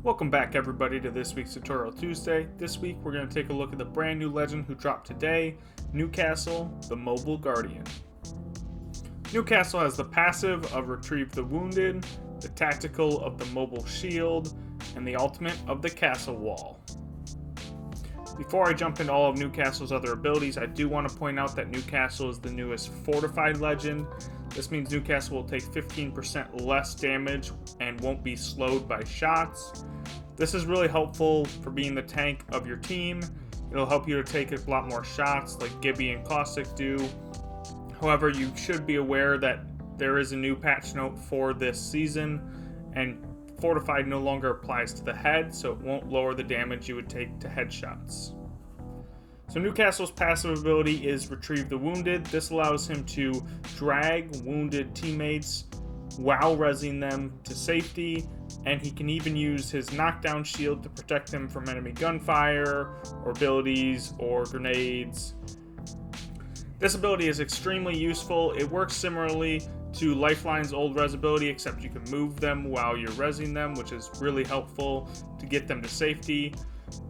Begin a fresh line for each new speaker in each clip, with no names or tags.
Welcome back everybody to this week's Tutorial Tuesday. This week we're going to take a look at the brand new legend who dropped today, NewCastle, the Mobile Guardian. NewCastle has the passive of Retrieve the Wounded, the tactical of the Mobile Shield, and the ultimate of the Castle Wall. Before I jump into all of NewCastle's other abilities, I do want to point out that NewCastle is the newest fortified legend. This means NewCastle will take 15% less damage and won't be slowed by shots. This is really helpful for being the tank of your team. It'll help you to take a lot more shots like Gibby and Caustic do. However, you should be aware that there is a new patch note for this season, and Fortified no longer applies to the head, so it won't lower the damage you would take to headshots. So NewCastle's passive ability is Retrieve the Wounded. This allows him to drag wounded teammates while rezzing them to safety, and he can even use his knockdown shield to protect them from enemy gunfire, or abilities, or grenades. This ability is extremely useful. It works similarly to Lifeline's old res ability, except you can move them while you're rezzing them, which is really helpful to get them to safety.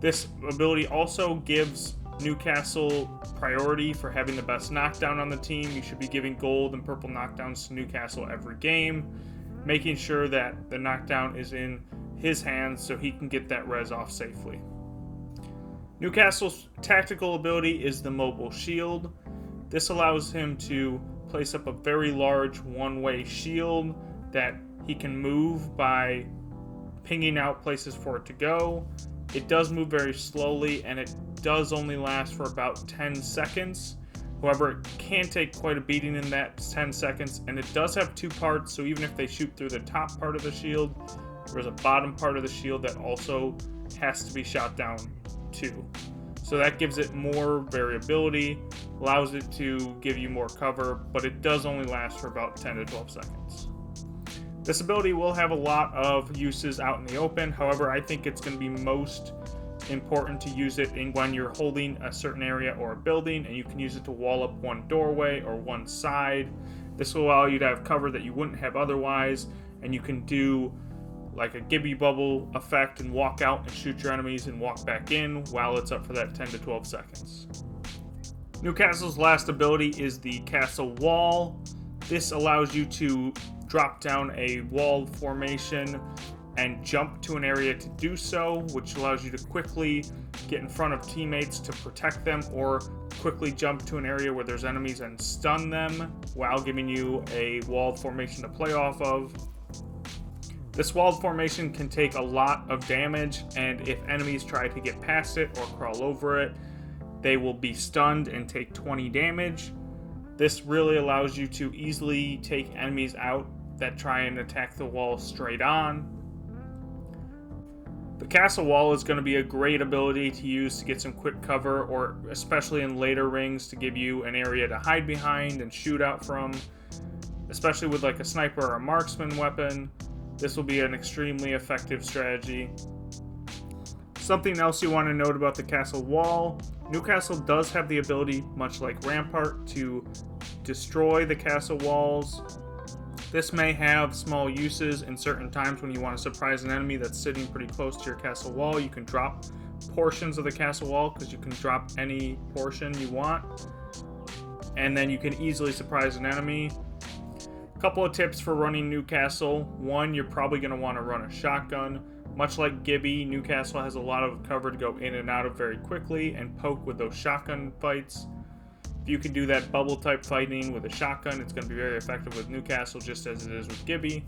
This ability also gives NewCastle priority for having the best knockdown on the team. You should be giving gold and purple knockdowns to NewCastle every game, making sure that the knockdown is in his hands so he can get that res off safely. NewCastle's tactical ability is the Mobile Shield. This allows him to place up a very large one-way shield that he can move by pinging out places for it to go. It does move very slowly, and it does only last for about 10 seconds. However, it can take quite a beating in that 10 seconds, and it does have two parts, so even if they shoot through the top part of the shield, there's a bottom part of the shield that also has to be shot down too. So that gives it more variability, allows it to give you more cover, but it does only last for about 10 to 12 seconds. This ability will have a lot of uses out in the open. However, I think it's going to be most important to use it when you're holding a certain area or a building, and you can use it to wall up one doorway or one side. This will allow you to have cover that you wouldn't have otherwise, and you can do like a Gibby bubble effect and walk out and shoot your enemies and walk back in while it's up for that 10 to 12 seconds. NewCastle's last ability is the Castle Wall. This allows you to drop down a wall formation and jump to an area to do so, which allows you to quickly get in front of teammates to protect them, or quickly jump to an area where there's enemies and stun them while giving you a walled formation to play off of. This walled formation can take a lot of damage, and if enemies try to get past it or crawl over it, they will be stunned and take 20 damage. This really allows you to easily take enemies out that try and attack the wall straight on. The Castle Wall is going to be a great ability to use to get some quick cover, or especially in later rings to give you an area to hide behind and shoot out from, especially with like a sniper or a marksman weapon. This will be an extremely effective strategy. Something else you want to note about the Castle Wall: NewCastle does have the ability, much like Rampart, to destroy the castle walls. This may have small uses in certain times when you want to surprise an enemy that's sitting pretty close to your castle wall. You can drop portions of the castle wall, because you can drop any portion you want, and then you can easily surprise an enemy. Couple of tips for running NewCastle. One, you're probably going to want to run a shotgun. Much like Gibby, NewCastle has a lot of cover to go in and out of very quickly and poke with those shotgun fights. If you can do that bubble type fighting with a shotgun, it's going to be very effective with NewCastle, just as it is with Gibby.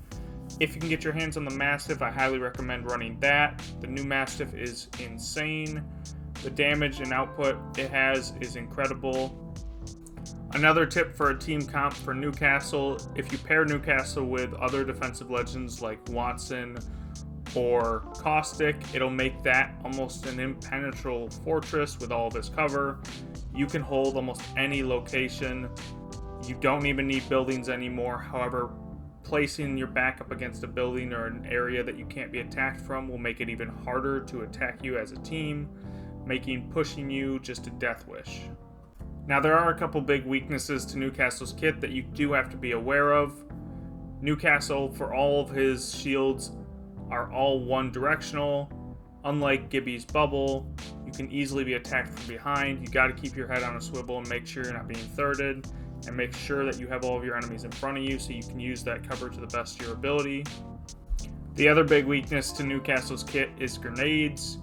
If you can get your hands on the Mastiff, I highly recommend running that. The new Mastiff is insane. The damage and output it has is incredible. Another tip for a team comp for NewCastle: if you pair NewCastle with other defensive legends like Watson or Caustic, it'll make that almost an impenetrable fortress with all of his cover. You can hold almost any location. You don't even need buildings anymore. However, placing your back up against a building or an area that you can't be attacked from will make it even harder to attack you as a team, making pushing you just a death wish. Now, there are a couple big weaknesses to NewCastle's kit that you do have to be aware of. NewCastle, for all of his shields, are all one directional. Unlike Gibby's bubble, you can easily be attacked from behind. You got to keep your head on a swivel and make sure you're not being thirded, and make sure that you have all of your enemies in front of you so you can use that cover to the best of your ability. The other big weakness to NewCastle's kit is grenades.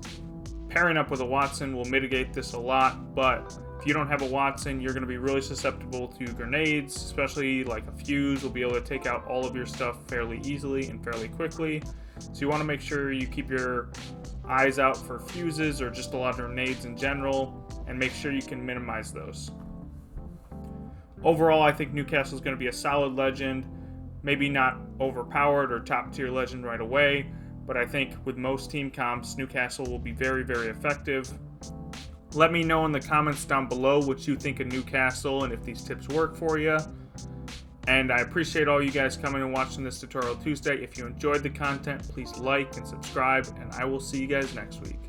Pairing up with a Watson will mitigate this a lot, but if you don't have a Watson, you're going to be really susceptible to grenades, especially like a fuse will be able to take out all of your stuff fairly easily and fairly quickly. So you want to make sure you keep your eyes out for fuses or just a lot of grenades in general, and make sure you can minimize those. Overall, I think NewCastle is going to be a solid legend. Maybe not overpowered or top tier legend right away, but I think with most team comps, NewCastle will be very, very effective. Let me know in the comments down below what you think of NewCastle and if these tips work for you. And I appreciate all you guys coming and watching this Tutorial Tuesday. If you enjoyed the content, please like and subscribe, and I will see you guys next week.